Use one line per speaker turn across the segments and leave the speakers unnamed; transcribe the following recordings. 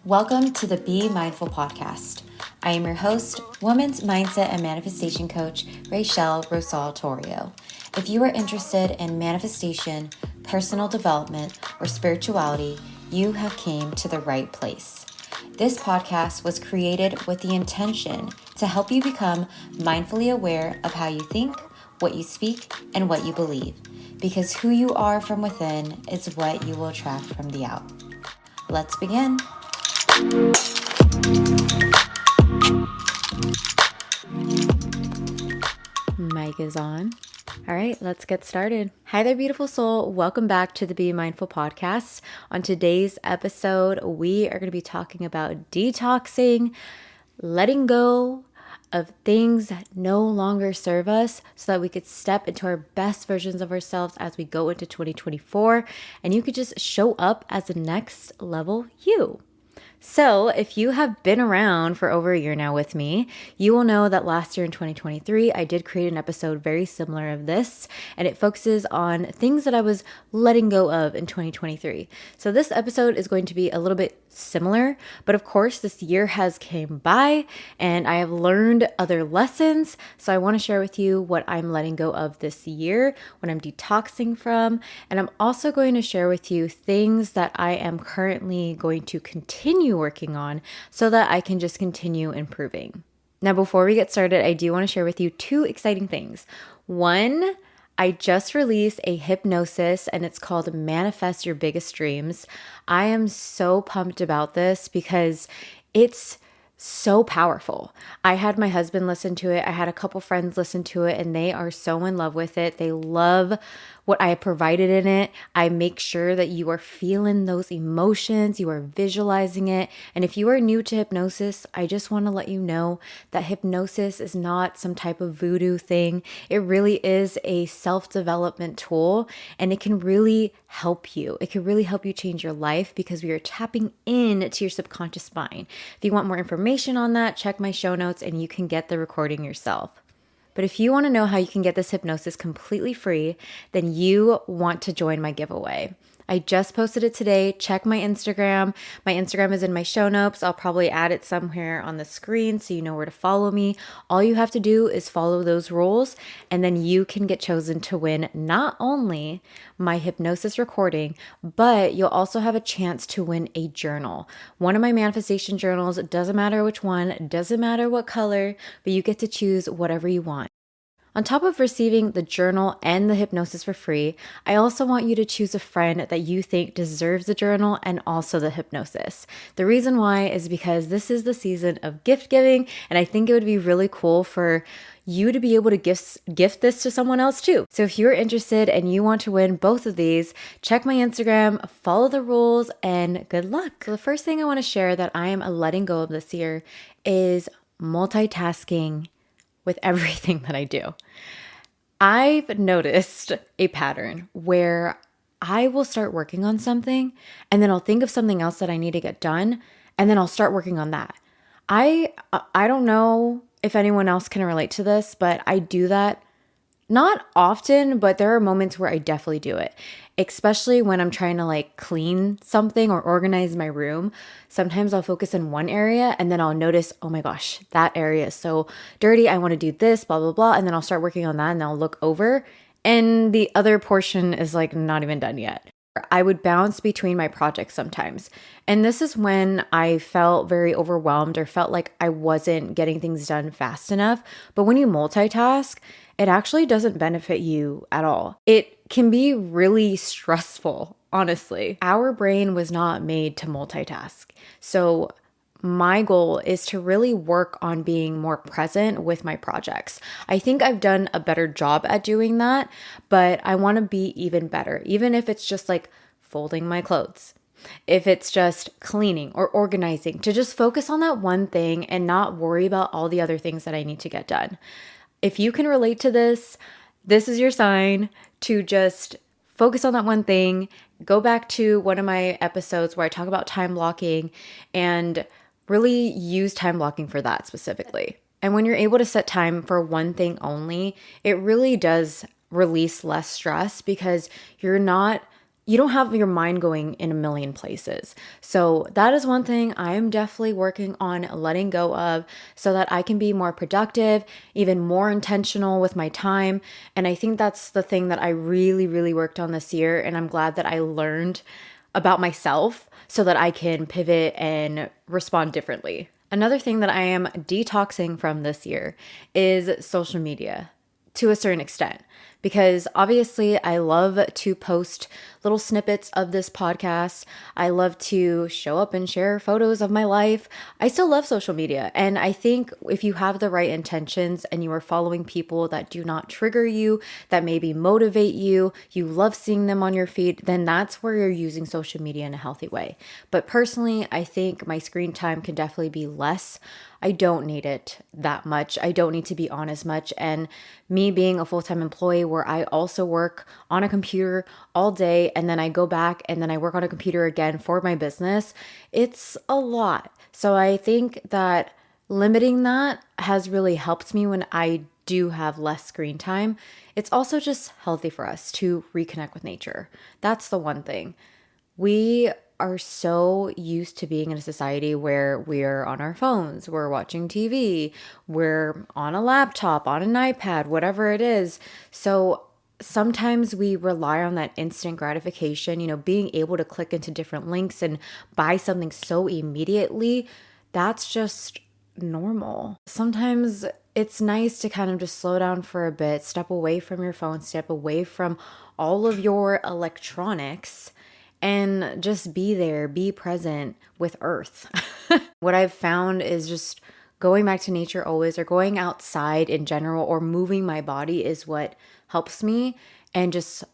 Welcome to the Be Mindful podcast. I am your host, women's mindset and manifestation coach, Rachel Rosal Torrio. If you are interested in manifestation, personal development, or spirituality, you have came to the right place. This podcast was created with the intention to help you become mindfully aware of how you think, what you speak, and what you believe, because who you are from within is what you will attract from the out. Let's begin. Mic is on. All right, let's get started. Hi there, beautiful soul. Welcome back to the Be Mindful podcast. On today's episode, we are going to be talking about detoxing, letting go of things that no longer serve us so that we could step into our best versions of ourselves as we go into 2024, and you could just show up as the next level you. So if you have been around for over a year now with me, you will know that last year in 2023, I did create an episode very similar of this, and it focuses on things that I was letting go of in 2023. So this episode is going to be a little bit similar, but of course this year has came by and I have learned other lessons. So I want to share with you what I'm letting go of this year, what I'm detoxing from, and I'm also going to share with you things that I am currently going to continue working on so that I can just continue improving. Now, before we get started, I do want to share with you two exciting things. One, I just released a hypnosis and it's called Manifest Your Biggest Dreams. I am so pumped about this because it's so powerful. I had my husband listen to it. I had a couple friends listen to it and they are so in love with it. They love what I have provided in it. I make sure that you are feeling those emotions, you are visualizing it. And if you are new to hypnosis, I just want to let you know that hypnosis is not some type of voodoo thing. It really is a self-development tool and it can really help you. It can really help you change your life because we are tapping into your subconscious mind. If you want more information on that, check my show notes and you can get the recording yourself. But if you want to know how you can get this hypnosis completely free, then you want to join my giveaway. I just posted it today. Check my Instagram. My Instagram is in my show notes. I'll probably add it somewhere on the screen so you know where to follow me. All you have to do is follow those rules, and then you can get chosen to win not only my hypnosis recording, but you'll also have a chance to win a journal. One of my manifestation journals, it doesn't matter which one, doesn't matter what color, but you get to choose whatever you want. On top of receiving the journal and the hypnosis for free, I also want you to choose a friend that you think deserves the journal and also the hypnosis. The reason why is because this is the season of gift giving, and I think it would be really cool for you to be able to gift this to someone else too. So if you're interested and you want to win both of these, check my Instagram, follow the rules, and good luck. So the first thing I want to share that I am letting go of this year is multitasking with everything that I do. I've noticed a pattern where I will start working on something and then I'll think of something else that I need to get done and then I'll start working on that. I don't know if anyone else can relate to this, but I do that not often, but there are moments where I definitely do it, especially when I'm trying to like clean something or organize my room. Sometimes I'll focus in one area and then I'll notice, oh my gosh, that area is so dirty. I want to do this, blah, blah, blah. And then I'll start working on that and I'll look over and the other portion is like not even done yet. I would bounce between my projects sometimes. And this is when I felt very overwhelmed or felt like I wasn't getting things done fast enough. But when you multitask, it actually doesn't benefit you at all. It can be really stressful, honestly. Our brain was not made to multitask. So my goal is to really work on being more present with my projects. I think I've done a better job at doing that, but I want to be even better, even if it's just like folding my clothes, if it's just cleaning or organizing, to just focus on that one thing and not worry about all the other things that I need to get done. If you can relate to this, this is your sign to just focus on that one thing. Go back to one of my episodes where I talk about time blocking and really use time blocking for that specifically. And when you're able to set time for one thing only, it really does release less stress because you're not you don't have your mind going in a million places. So that is one thing I am definitely working on letting go of so that I can be more productive, even more intentional with my time. And I think that's the thing that I really, really worked on this year. And I'm glad that I learned about myself so that I can pivot and respond differently. Another thing that I am detoxing from this year is social media to a certain extent, because obviously I love to post little snippets of this podcast. I love to show up and share photos of my life. I still love social media. And I think if you have the right intentions and you are following people that do not trigger you, that maybe motivate you, you love seeing them on your feed, then that's where you're using social media in a healthy way. But personally, I think my screen time can definitely be less. I don't need it that much. I don't need to be on as much. And me being a full-time employee where I also work on a computer all day and then I go back and then I work on a computer again for my business, it's a lot. So I think that limiting that has really helped me when I do have less screen time. It's also just healthy for us to reconnect with nature. That's the one thing. We are so used to being in a society where we're on our phones, we're watching TV, we're on a laptop, on an iPad, whatever it is. So sometimes we rely on that instant gratification, being able to click into different links and buy something so immediately. That's just normal. Sometimes it's nice to kind of just slow down for a bit, step away from your phone, step away from all of your electronics and just be there, be present with Earth. What I've found is just going back to nature always, or going outside in general, or moving my body is what helps me, and just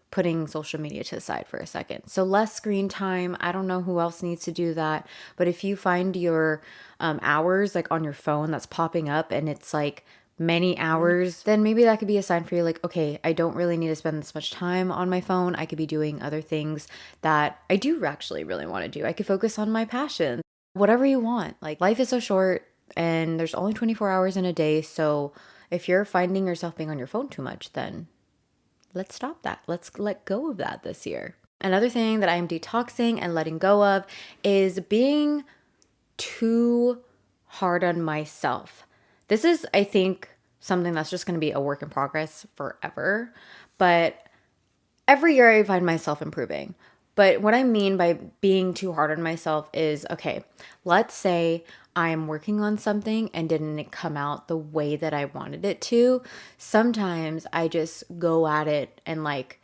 putting social media to the side for a second. So less screen time. I don't know who else needs to do that, but if you find your hours like on your phone that's popping up and it's like many hours, then maybe that could be a sign for you like, okay, I don't really need to spend this much time on my phone. I could be doing other things that I do actually really want to do. I could focus on my passion, whatever you want. Like, life is so short and there's only 24 hours in a day. So if you're finding yourself being on your phone too much, then let's stop that. Let's let go of that this year. Another thing that I'm detoxing and letting go of is being too hard on myself. This is, I think, something that's just going to be a work in progress forever. But every year I find myself improving. But what I mean by being too hard on myself is, okay, let's say I'm working on something and didn't come out the way that I wanted it to. Sometimes I just go at it and like,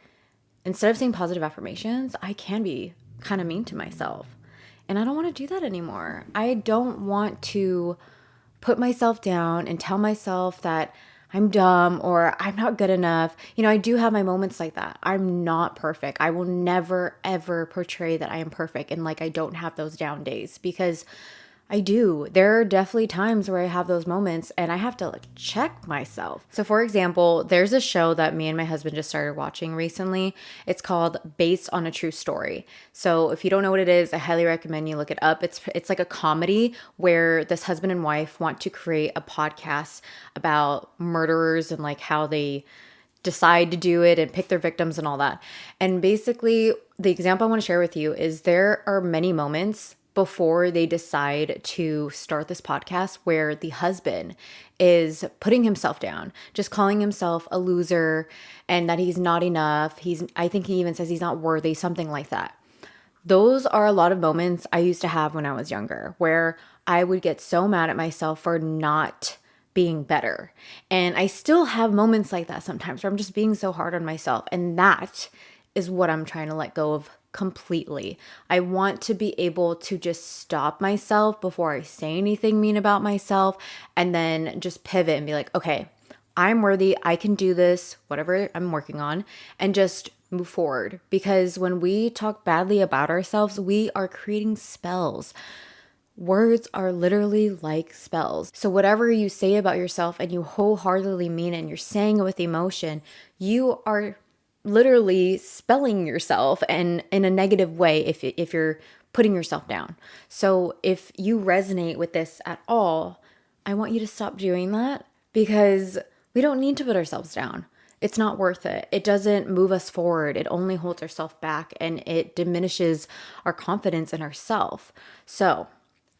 instead of saying positive affirmations, I can be kind of mean to myself. And I don't want to do that anymore. I don't want to put myself down and tell myself that I'm dumb or I'm not good enough. I do have my moments like that. I'm not perfect. I will never, ever portray that I am perfect and like I don't have those down days, because I do. There are definitely times where I have those moments and I have to like check myself. So for example, there's a show that me and my husband just started watching recently. It's called Based on a True Story. So if you don't know what it is, I highly recommend you look it up. It's like a comedy where this husband and wife want to create a podcast about murderers and like how they decide to do it and pick their victims and all that. And basically, the example I want to share with you is there are many moments before they decide to start this podcast where the husband is putting himself down, just calling himself a loser and that he's not enough. I think he even says he's not worthy, something like that. Those are a lot of moments I used to have when I was younger, where I would get so mad at myself for not being better. And I still have moments like that sometimes where I'm just being so hard on myself. And that is what I'm trying to let go of completely. I want to be able to just stop myself before I say anything mean about myself, and then just pivot and be like, okay, I'm worthy. I can do this, whatever I'm working on, and just move forward. Because when we talk badly about ourselves, we are creating spells. Words are literally like spells. So whatever you say about yourself and you wholeheartedly mean it and you're saying it with emotion, you are literally spelling yourself, and in a negative way if you're putting yourself down. So if you resonate with this at all, I want you to stop doing that, because we don't need to put ourselves down. It's not worth it. It doesn't move us forward. It only holds ourselves back and it diminishes our confidence in ourselves. So,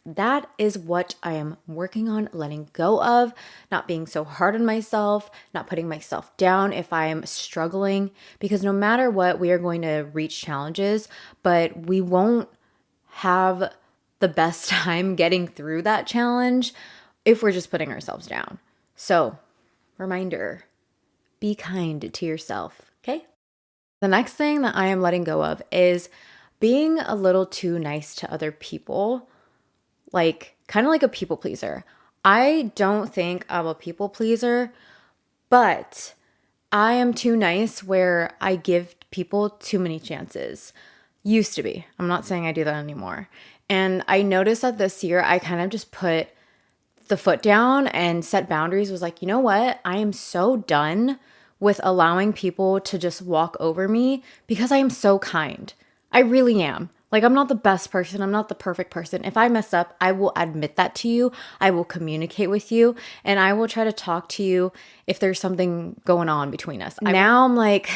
that is what I am working on letting go of, not being so hard on myself, not putting myself down if I am struggling, because no matter what, we are going to reach challenges, but we won't have the best time getting through that challenge if we're just putting ourselves down. So, reminder, be kind to yourself, okay? The next thing that I am letting go of is being a little too nice to other people, like kind of like a people pleaser. I don't think I'm a people pleaser, but I am too nice where I give people too many chances. Used to be. I'm not saying I do that anymore. And I noticed that this year I kind of just put the foot down and set boundaries, was like, you know what? I am so done with allowing people to just walk over me because I am so kind. I really am. Like, I'm not the best person. I'm not the perfect person. If I mess up, I will admit that to you. I will communicate with you and I will try to talk to you if there's something going on between us. Now I'm like,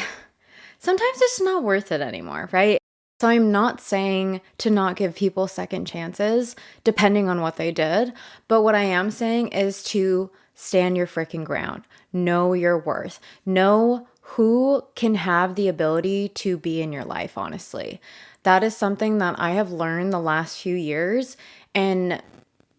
sometimes it's not worth it anymore, right? So I'm not saying to not give people second chances depending on what they did, but what I am saying is to stand your freaking ground. Know your worth. Know who can have the ability to be in your life, honestly. That is something that I have learned the last few years. And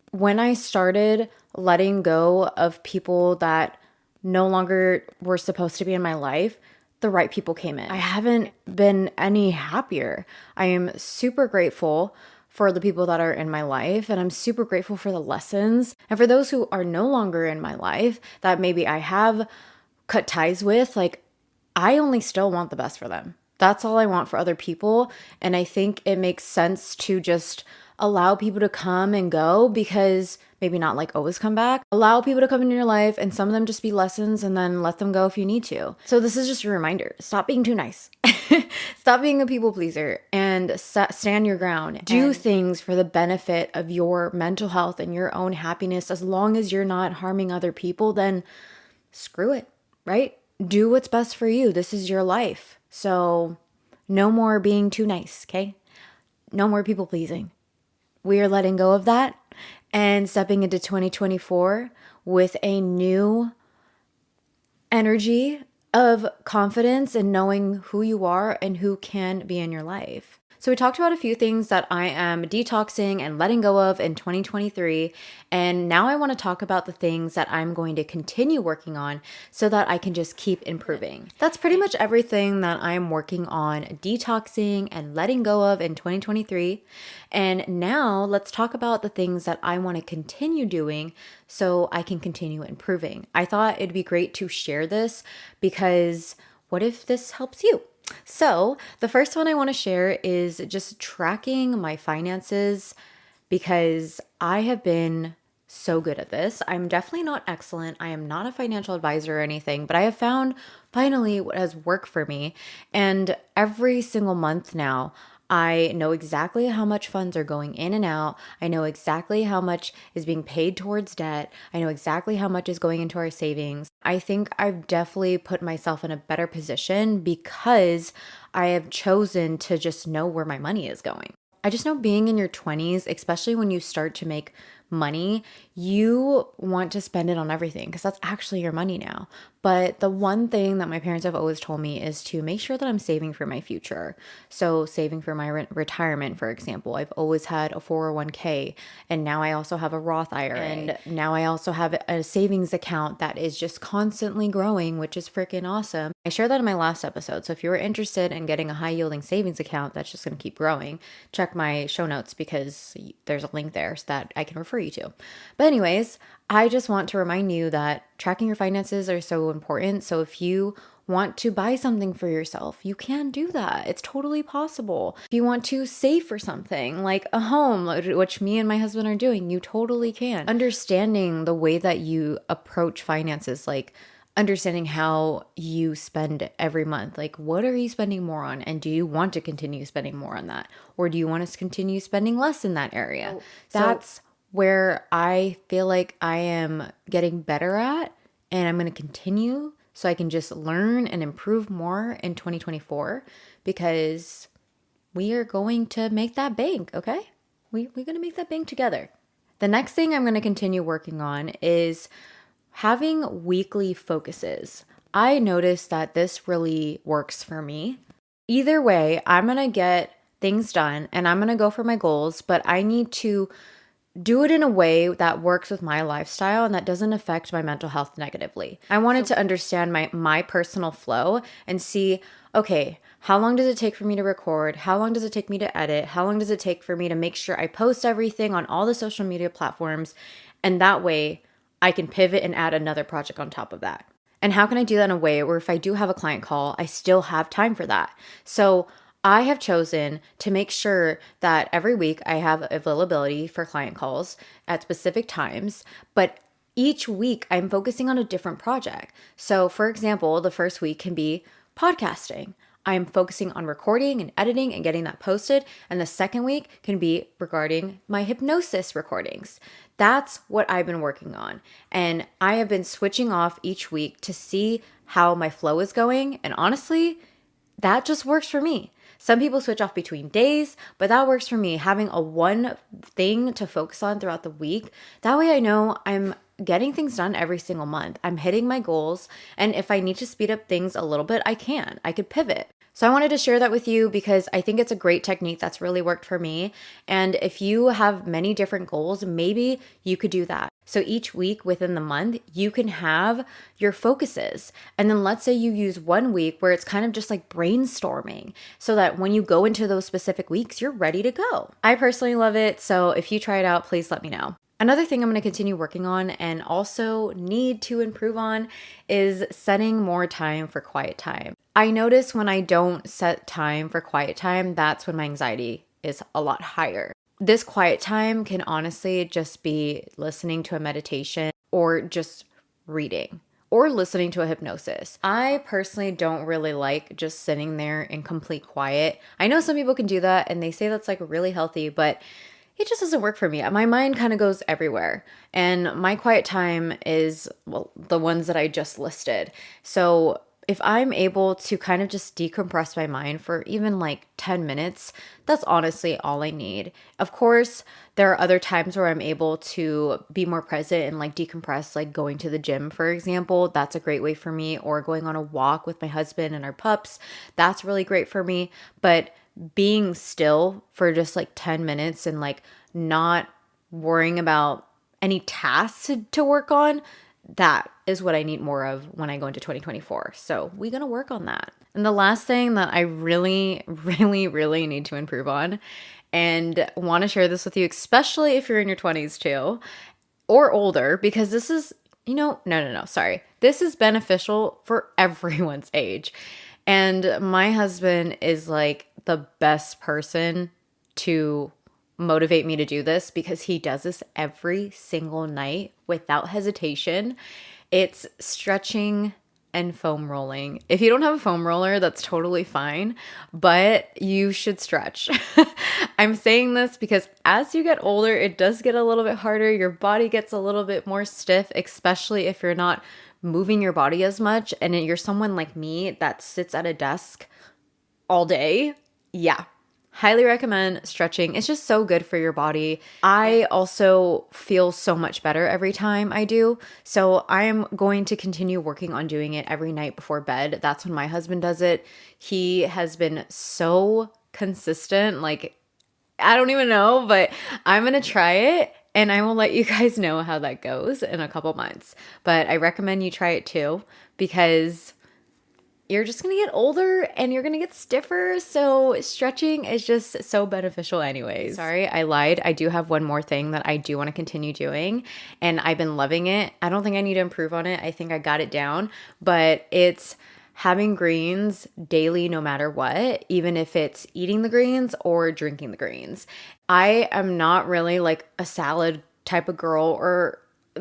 when I started letting go of people that no longer were supposed to be in my life, the right people came in. I haven't been any happier. I am super grateful for the people that are in my life, and I'm super grateful for the lessons. And for those who are no longer in my life that maybe I have cut ties with, like, I only still want the best for them. That's all I want for other people. And I think it makes sense to just allow people to come and go, because maybe not like always come back. Allow people to come into your life and some of them just be lessons, and then let them go if you need to. So this is just a reminder. Stop being too nice. Stop being a people pleaser and stand your ground. Do things for the benefit of your mental health and your own happiness. As long as you're not harming other people, then screw it, right? Do what's best for you. This is your life. So no more being too nice, okay? No more people pleasing. We are letting go of that and stepping into 2024 with a new energy of confidence and knowing who you are and who can be in your life. So we talked about a few things that I am detoxing and letting go of in 2023. And now I want to talk about the things that I'm going to continue working on so that I can just keep improving. That's pretty much everything that I'm working on detoxing and letting go of in 2023. And now let's talk about the things that I want to continue doing so I can continue improving. I thought it'd be great to share this because what if this helps you? So, the first one I want to share is just tracking my finances, because I have been so good at this. I'm definitely not excellent. I am not a financial advisor or anything, but I have found finally what has worked for me. And every single month now, I know exactly how much funds are going in and out. I know exactly how much is being paid towards debt. I know exactly how much is going into our savings. I think I've definitely put myself in a better position because I have chosen to just know where my money is going. I just know being in your 20s, especially when you start to make money, you want to spend it on everything because that's actually your money now. But the one thing that my parents have always told me is to make sure that I'm saving for my future. So saving for my retirement, for example, I've always had a 401k, and now I also have a Roth IRA, and now I also have a savings account that is just constantly growing, which is freaking awesome. I shared that in my last episode. So if you're interested in getting a high yielding savings account that's just going to keep growing, check my show notes because there's a link there so that I can refer you to. But anyways, I just want to remind you that tracking your finances are so important. So if you want to buy something for yourself, you can do that. It's totally possible. If you want to save for something like a home, which me and my husband are doing, you totally can. Understanding the way that you approach finances, like understanding how you spend every month. Like, what are you spending more on? And do you want to continue spending more on that? Or do you want us to continue spending less in that area? That's where I feel like I am getting better at, and I'm going to continue so I can just learn and improve more in 2024, because we are going to make that bank, okay? We're going to make that bank together. The next thing I'm going to continue working on is having weekly focuses. I noticed that this really works for me. Either way, I'm going to get things done and I'm going to go for my goals, but I need to do it in a way that works with my lifestyle and that doesn't affect my mental health negatively. I wanted to understand my personal flow and see, okay, how long does it take for me to record? How long does it take me to edit? How long does it take for me to make sure I post everything on all the social media platforms? And that way I can pivot and add another project on top of that. And how can I do that in a way where if I do have a client call, I still have time for that? So I have chosen to make sure that every week I have availability for client calls at specific times, but each week I'm focusing on a different project. So, for example, the first week can be podcasting. I'm focusing on recording and editing and getting that posted. And the second week can be regarding my hypnosis recordings. That's what I've been working on. And I have been switching off each week to see how my flow is going. And honestly, that just works for me. Some people switch off between days, but that works for me. Having a one thing to focus on throughout the week. That way I know I'm getting things done every single month. I'm hitting my goals. And if I need to speed up things a little bit, I can. I could pivot. So I wanted to share that with you because I think it's a great technique that's really worked for me. And if you have many different goals, maybe you could do that. So each week within the month, you can have your focuses. And then let's say you use one week where it's kind of just like brainstorming so that when you go into those specific weeks, you're ready to go. I personally love it. So if you try it out, please let me know. Another thing I'm going to continue working on and also need to improve on is setting more time for quiet time. I notice when I don't set time for quiet time, that's when my anxiety is a lot higher. This quiet time can honestly just be listening to a meditation or just reading or listening to a hypnosis. I personally don't really like just sitting there in complete quiet. I know some people can do that and they say that's like really healthy, but it just doesn't work for me. My mind kind of goes everywhere. And my quiet time is, well, the ones that I just listed. So if I'm able to kind of just decompress my mind for even like 10 minutes, that's honestly all I need. Of course, there are other times where I'm able to be more present and like decompress, like going to the gym, for example. That's a great way for me, or going on a walk with my husband and our pups. That's really great for me. But being still for just like 10 minutes and like not worrying about any tasks to work on, that is what I need more of when I go into 2024. So we're going to work on that. And the last thing that I really, really, really need to improve on, and want to share this with you, especially if you're in your 20s too, or older, because this is, sorry. This is beneficial for everyone's age. And my husband is like the best person to motivate me to do this because he does this every single night without hesitation. It's stretching and foam rolling. If you don't have a foam roller, that's totally fine, but you should stretch. I'm saying this because as you get older, it does get a little bit harder. Your body gets a little bit more stiff, especially if you're not moving your body as much and you're someone like me that sits at a desk all day. Yeah. Highly recommend stretching. It's just so good for your body. I also feel so much better every time I do. So I am going to continue working on doing it every night before bed. That's when my husband does it. He has been so consistent. Like, I don't even know, but I'm going to try it and I will let you guys know how that goes in a couple months. But I recommend you try it too because you're just going to get older and you're going to get stiffer. So stretching is just so beneficial anyways. Sorry, I lied. I do have one more thing that I do want to continue doing and I've been loving it. I don't think I need to improve on it. I think I got it down, but it's having greens daily no matter what, even if it's eating the greens or drinking the greens. I am not really like a salad type of girl or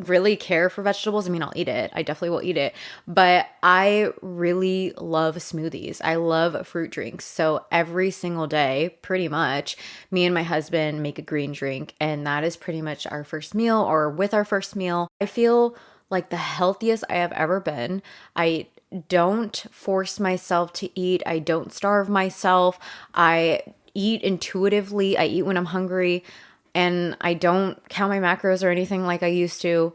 really care for vegetables. I mean, I'll eat it. I definitely will eat it. But I really love smoothies. I love fruit drinks. So every single day, pretty much, me and my husband make a green drink. And that is pretty much our first meal or with our first meal. I feel like the healthiest I have ever been. I don't force myself to eat. I don't starve myself. I eat intuitively. I eat when I'm hungry, and I don't count my macros or anything like I used to.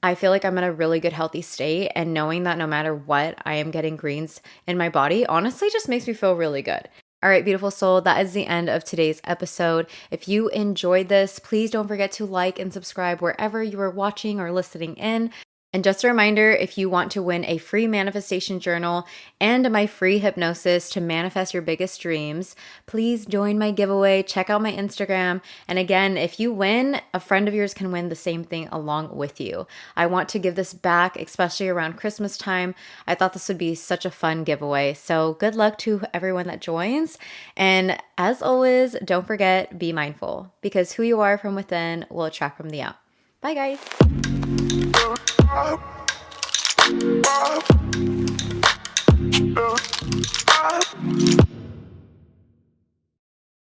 I feel like I'm in a really good, healthy state. And knowing that no matter what, I am getting greens in my body honestly just makes me feel really good. All right, beautiful soul, that is the end of today's episode. If you enjoyed this, please don't forget to like and subscribe wherever you are watching or listening in. And just a reminder, if you want to win a free manifestation journal and my free hypnosis to manifest your biggest dreams, please join my giveaway. Check out my Instagram. And again, if you win, a friend of yours can win the same thing along with you. I want to give this back, especially around Christmas time. I thought this would be such a fun giveaway. So good luck to everyone that joins. And as always, don't forget, be mindful, because who you are from within will attract from the out. Bye, guys.